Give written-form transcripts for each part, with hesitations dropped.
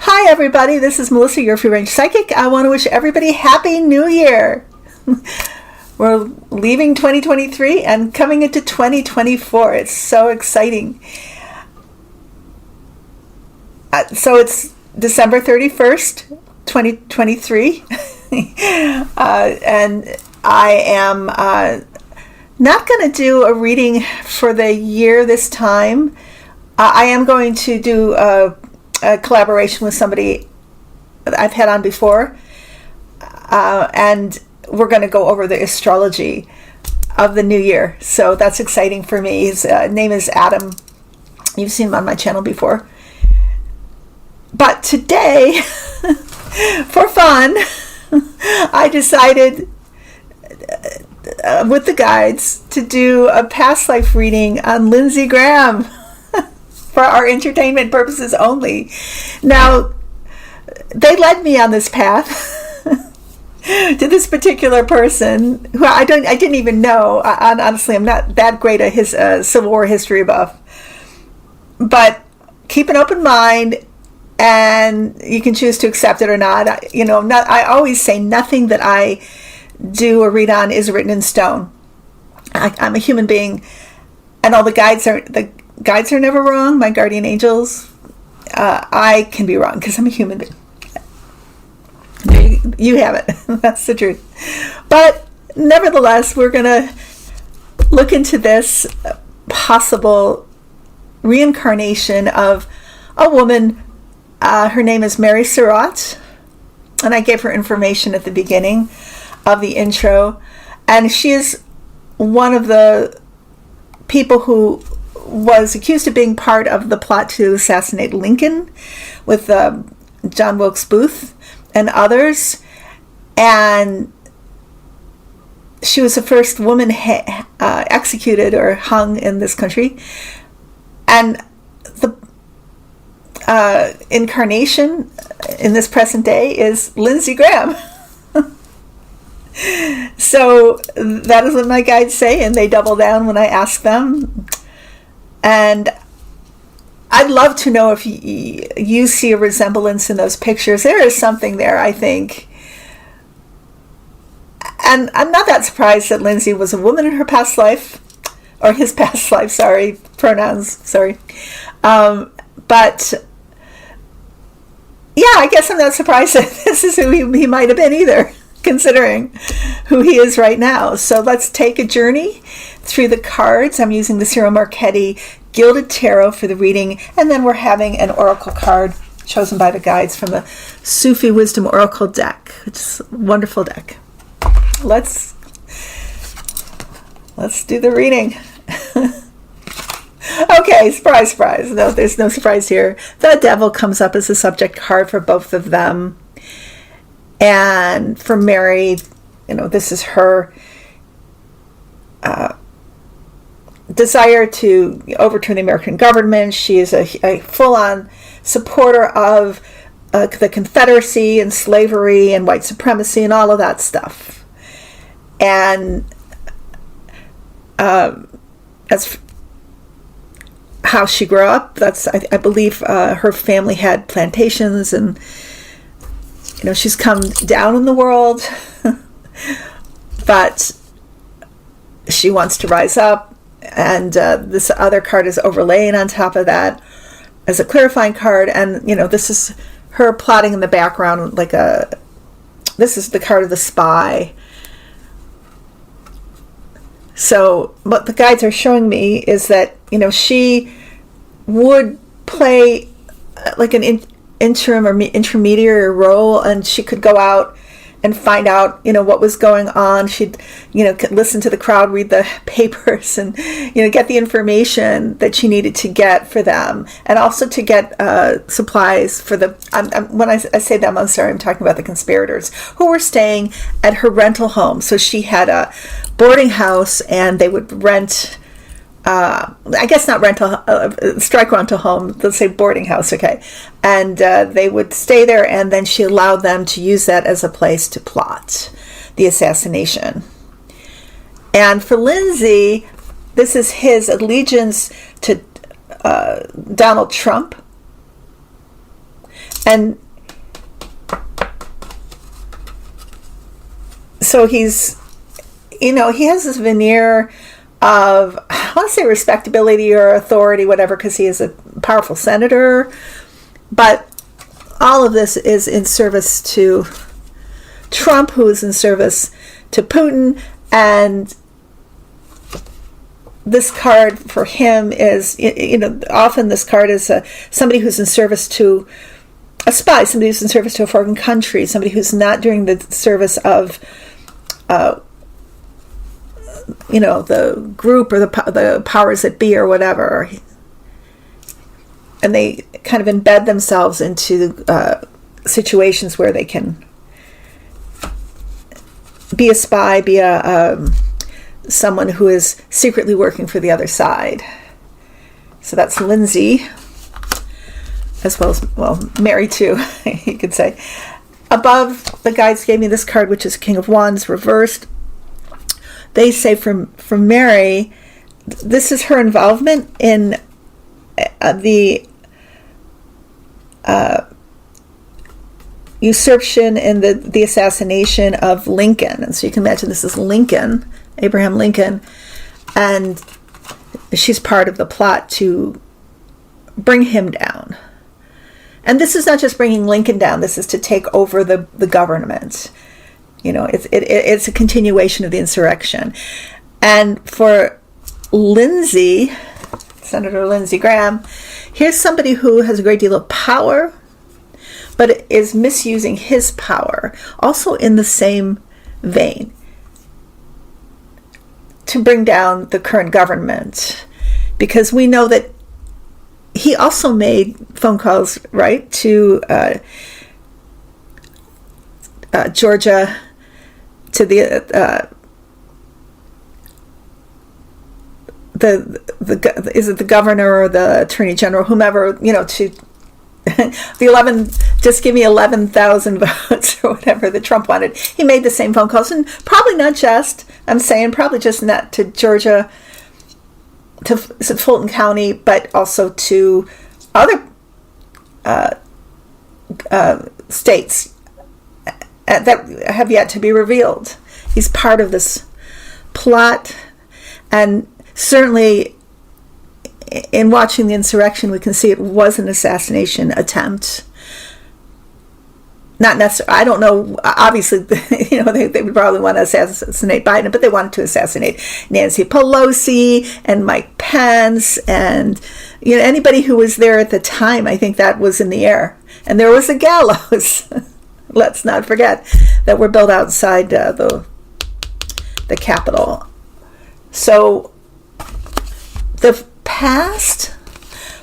Hi everybody, this is Melissa, your free range psychic. I want to wish everybody Happy New Year. We're leaving 2023 and coming into 2024. It's so exciting. So it's December 31st, 2023. And I am not going to do a reading for the year this time. I am going to do a collaboration with somebody that I've had on before, and we're going to go over the astrology of the new year. So that's exciting for me. His name is Adam. You've seen him on my channel before. But today, for fun, I decided with the guides to do a past life reading on Lindsey Graham. For our entertainment purposes only. Now, they led me on this path to this particular person who I didn't even know. Honestly, I'm not that great at his Civil War history buff. But keep an open mind, and you can choose to accept it or not. I always say nothing that I do or read on is written in stone. I'm a human being, and all the guides are never wrong. My guardian angels, I can be wrong because I'm a human being. You have it. That's the truth. But nevertheless, we're going to look into this possible reincarnation of a woman. Her name is Mary Surratt, and I gave her information at the beginning of the intro. And she is one of the people who was accused of being part of the plot to assassinate Lincoln with John Wilkes Booth and others. And she was the first woman executed or hung in this country. And the incarnation in this present day is Lindsey Graham. So that is what my guides say, and they double down when I ask them. And I'd love to know if you see a resemblance in those pictures. There is something there, I think. And I'm not that surprised that Lindsey was a woman in her past life, or his past life, pronouns. But yeah, I guess I'm not surprised that this is who he might have been either, considering who he is right now. So let's take a journey through the cards. I'm using the Cyril Marchetti Gilded Tarot for the reading, and then we're having an oracle card chosen by the guides from the Sufi Wisdom Oracle deck, which is a wonderful deck. Let's do the reading. Okay, surprise, surprise. No, there's no surprise here. The Devil comes up as a subject card for both of them. And for Mary, this is her desire to overturn the American government. She is a full-on supporter of the Confederacy and slavery and white supremacy and all of that stuff. And that's how she grew up. That's I believe her family had plantations, and she's come down in the world, but she wants to rise up. And this other card is overlaying on top of that as a clarifying card. And this is her plotting in the background, this is the card of the spy. So what the guides are showing me is that she would play like an interim or intermediary role, and she could go out and find out, what was going on. She'd, listen to the crowd, read the papers, and, get the information that she needed to get for them, and also to get supplies for the, when I say them, I'm sorry, I'm talking about the conspirators who were staying at her rental home. So she had a boarding house, and they would rent, I guess not rental, strike rental home, let's say boarding house, okay. And they would stay there, and then she allowed them to use that as a place to plot the assassination. And for Lindsey, this is his allegiance to Donald Trump. And so he's, he has this veneer of, I want to say respectability or authority, whatever, because he is a powerful senator. But all of this is in service to Trump, who is in service to Putin. And this card for him is, often this card is somebody who's in service to a spy, somebody who's in service to a foreign country, somebody who's not doing the service of the group or the powers that be or whatever. And they kind of embed themselves into situations where they can be a spy, be someone who is secretly working for the other side. So that's Lindsey, as well, Mary too, you could say. Above, the guides gave me this card, which is King of Wands reversed. They say from Mary, this is her involvement in the usurpation and the assassination of Lincoln. And so you can imagine this is Lincoln, Abraham Lincoln, and she's part of the plot to bring him down. And this is not just bringing Lincoln down, this is to take over the government. It's a continuation of the insurrection. And for Lindsey, Senator Lindsey Graham, here's somebody who has a great deal of power, but is misusing his power, also in the same vein, to bring down the current government. Because we know that he also made phone calls, right, to Georgia, to the is it the governor or the attorney general, whomever, to just give me 11,000 votes or whatever that Trump wanted. He made the same phone calls, and probably not just, probably just not to Georgia, to Fulton County, but also to other states that have yet to be revealed. He's part of this plot, and certainly in watching the insurrection, we can see it was an assassination attempt. Not necessarily, I don't know, obviously, they would probably want to assassinate Biden, but they wanted to assassinate Nancy Pelosi and Mike Pence and anybody who was there at the time. I think that was in the air. And there was a gallows. Let's not forget that we're built outside the Capitol. So the past,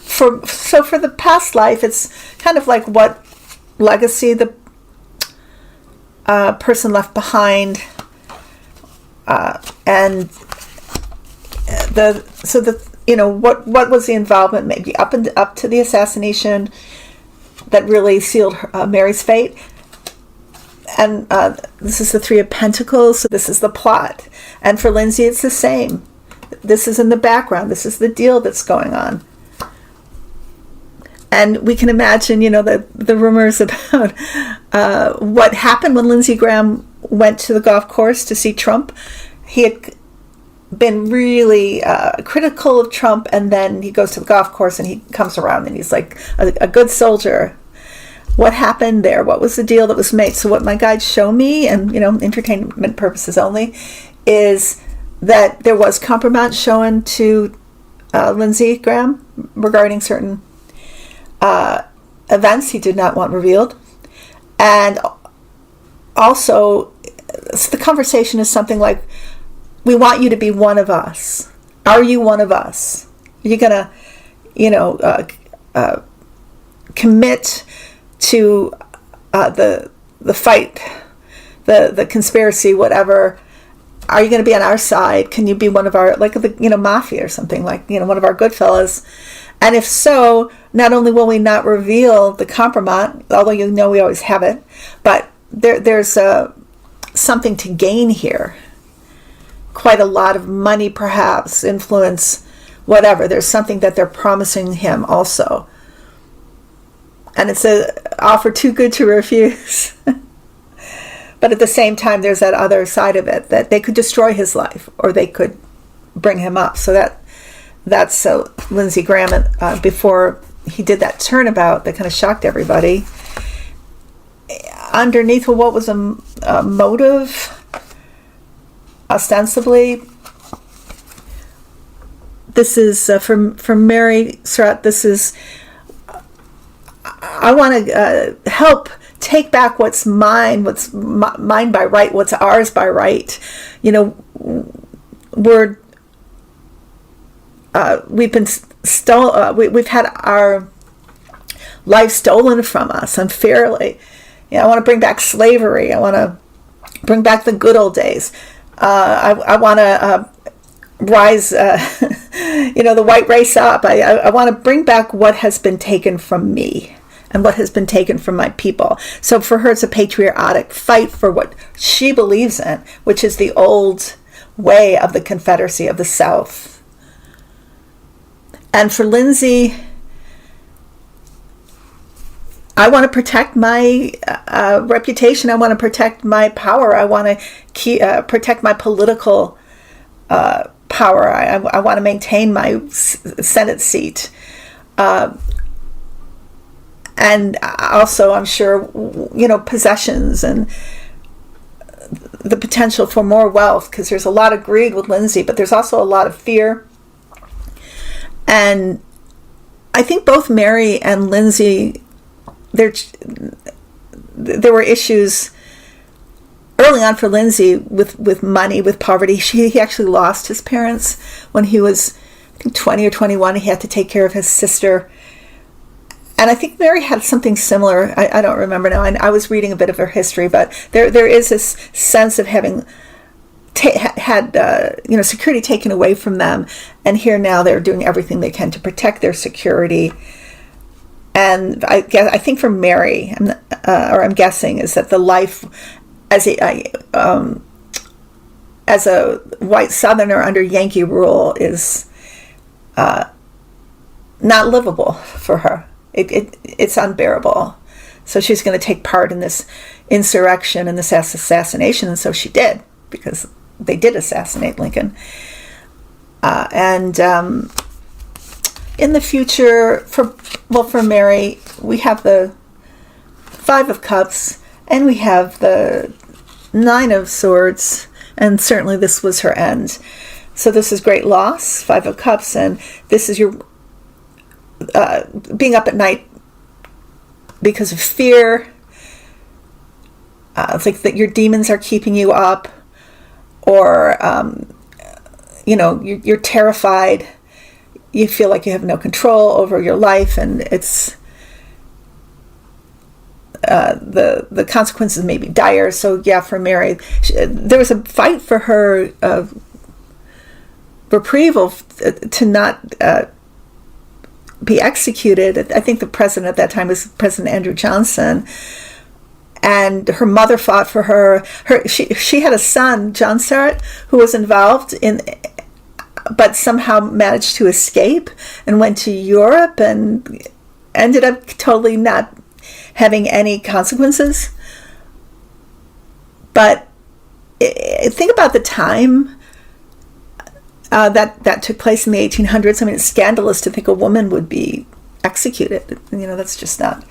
for the past life, it's kind of like what legacy the person left behind, and what was the involvement, maybe up to the assassination that really sealed Mary's fate. And this is the Three of Pentacles, so this is the plot. And for Lindsey, it's the same. This is in the background. This is the deal that's going on. And we can imagine, the rumors about what happened when Lindsey Graham went to the golf course to see Trump. He had been really critical of Trump, and then he goes to the golf course and he comes around and he's like a good soldier. What happened there? What was the deal that was made? So what my guides show me, and entertainment purposes only, is that there was compromise shown to Lindsey Graham regarding certain events he did not want revealed. And also, the conversation is something like, we want you to be one of us. Are you one of us? Are you going to, commit to the fight, the conspiracy, whatever? Are you going to be on our side? Can you be one of our, like the mafia or something, like one of our good fellas? And if so, not only will we not reveal the compromise, although we always have it, but there's something to gain here. Quite a lot of money, perhaps, influence, whatever. There's something that they're promising him also. And it's an offer too good to refuse. But at the same time, there's that other side of it, that they could destroy his life or they could bring him up. So that's Lindsey Graham, before he did that turnabout that kind of shocked everybody. Underneath, what was a motive? Ostensibly, this is for Mary Surratt. This is, I want to help take back what's mine by right, what's ours by right. We've been we've had our life stolen from us unfairly. I want to bring back slavery. I want to bring back the good old days. I want to rise, the white race up. I want to bring back what has been taken from me and what has been taken from my people. So for her, it's a patriotic fight for what she believes in, which is the old way of the Confederacy of the South. And for Lindsey, I want to protect my reputation. I want to protect my power. I want to protect my political power. I want to maintain my Senate seat. And also, I'm sure, possessions and the potential for more wealth, because there's a lot of greed with Lindsey, but there's also a lot of fear. And I think both Mary and Lindsey, there were issues early on for Lindsey with money, with poverty. He actually lost his parents when he was, I think, 20 or 21. He had to take care of his sister. And I think Mary had something similar. I don't remember now. I was reading a bit of her history, but there is this sense of having had security taken away from them, and here now they're doing everything they can to protect their security. And I think for Mary, I'm guessing, is that the life as a white Southerner under Yankee rule is not livable for her. It's unbearable. So she's going to take part in this insurrection and this assassination, and so she did, because they did assassinate Lincoln. And in the future, for Mary, we have the 5 of Cups, and we have the 9 of Swords, and certainly this was her end. So this is great loss, 5 of Cups, and this is your being up at night because of fear. It's like that your demons are keeping you up, or you're terrified. You feel like you have no control over your life, and it's the consequences may be dire. So yeah, for Mary, there was a fight for her reprieval to not be executed. I think the president at that time was President Andrew Johnson, and her mother fought for her. She had a son, John Surratt, who was involved in, but somehow managed to escape and went to Europe and ended up totally not having any consequences. But think about the time that took place in the 1800s. I mean, it's scandalous to think a woman would be executed. That's just not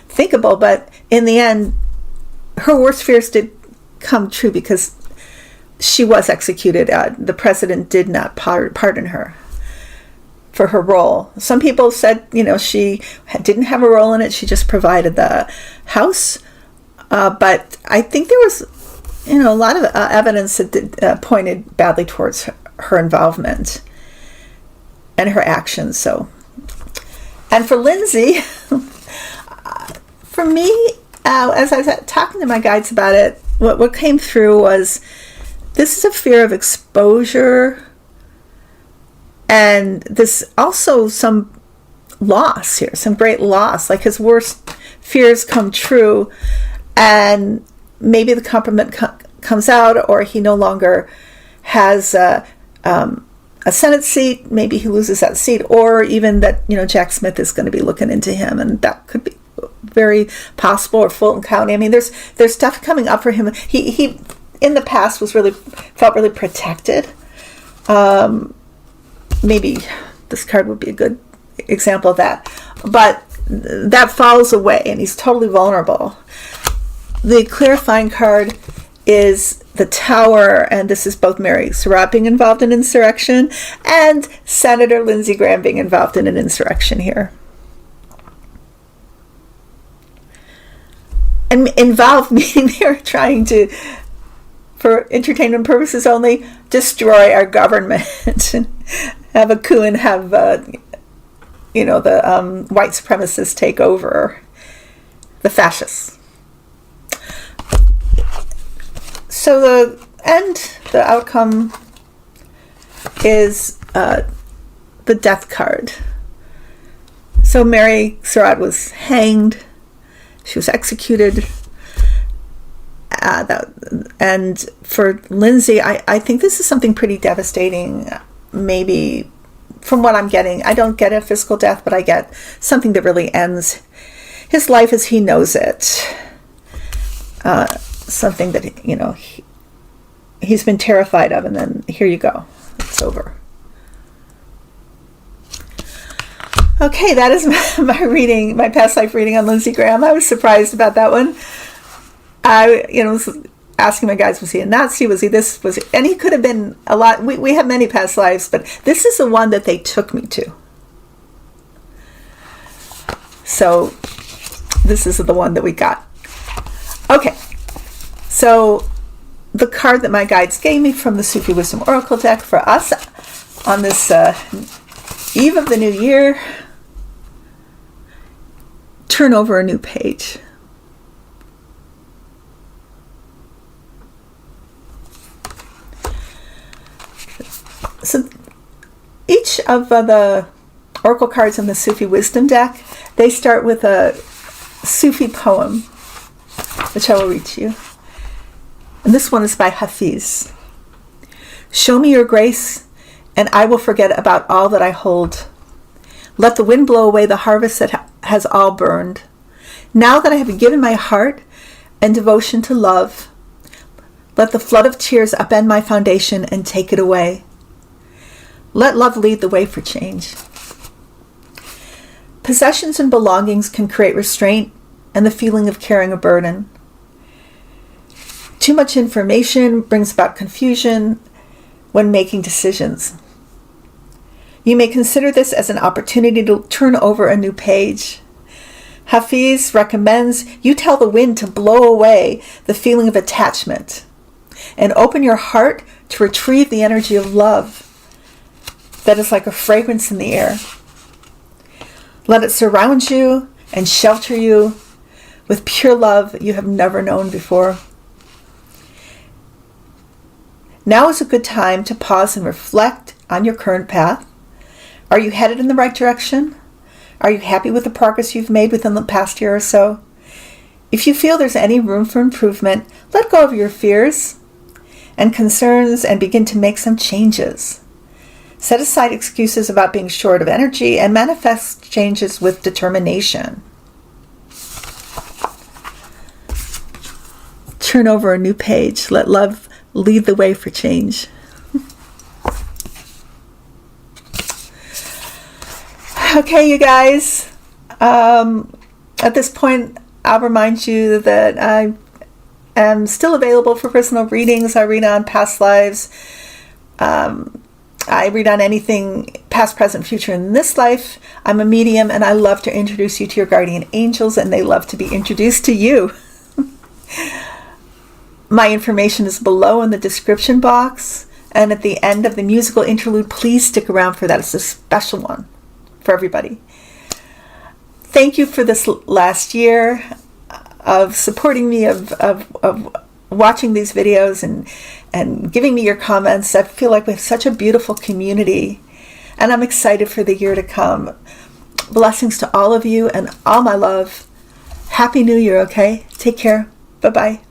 thinkable. But in the end, her worst fears did come true, because she was executed. The president did not pardon her for her role. Some people said, she didn't have a role in it. She just provided the house. But I think there was, a lot of evidence that pointed badly towards her involvement and her actions. So, and for Lindsey, for me, as I was talking to my guides about it, what came through was this is a fear of exposure, and this also some loss here, some great loss, like his worst fears come true, and maybe the compliment comes out, or he no longer has a Senate seat. Maybe he loses that seat, or even that Jack Smith is going to be looking into him, and that could be very possible, or Fulton County. I mean, there's stuff coming up for him. He in the past felt really protected. Maybe this card would be a good example of that, but that falls away, and he's totally vulnerable. The clarifying card is the Tower, and this is both Mary Surratt being involved in insurrection and Senator Lindsey Graham being involved in an insurrection here. And involved meaning they're trying to, for entertainment purposes only, destroy our government, have a coup and have the white supremacists take over, the fascists. So the outcome is the death card. So Mary Surratt was hanged. She was executed. And for Lindsey, I think this is something pretty devastating. Maybe from what I'm getting, I don't get a physical death, but I get something that really ends his life as he knows it. Something that he's been terrified of, and then here you go, it's over. Okay, that is my reading, my past life reading on Lindsey Graham. I was surprised about that one. I was asking my guys, was he a Nazi? Was he this? Was he? And he could have been a lot. We have many past lives, but this is the one that they took me to. So this is the one that we got. Okay. So the card that my guides gave me from the Sufi Wisdom Oracle deck for us on this eve of the new year: turn over a new page. So each of the oracle cards in the Sufi Wisdom deck, they start with a Sufi poem, which I will read to you. And this one is by Hafiz. Show me your grace, and I will forget about all that I hold. Let the wind blow away the harvest that has all burned. Now that I have given my heart and devotion to love, let the flood of tears upend my foundation and take it away. Let love lead the way for change. Possessions and belongings can create restraint and the feeling of carrying a burden. Too much information brings about confusion when making decisions. You may consider this as an opportunity to turn over a new page. Hafiz recommends you tell the wind to blow away the feeling of attachment and open your heart to retrieve the energy of love that is like a fragrance in the air. Let it surround you and shelter you with pure love you have never known before. Now is a good time to pause and reflect on your current path. Are you headed in the right direction? Are you happy with the progress you've made within the past year or so? If you feel there's any room for improvement, let go of your fears and concerns and begin to make some changes. Set aside excuses about being short of energy and manifest changes with determination. Turn over a new page. Let love lead the way for change. Okay, you guys. At this point, I'll remind you that I am still available for personal readings. I read on past lives. I read on anything past, present, future in this life. I'm a medium, and I love to introduce you to your guardian angels, and they love to be introduced to you. My information is below in the description box, and at the end of the musical interlude, please stick around for that. It's a special one for everybody. Thank you for this last year of supporting me, of watching these videos and giving me your comments. I feel like we have such a beautiful community, and I'm excited for the year to come. Blessings to all of you and all my love. Happy New Year, okay? Take care. Bye-bye.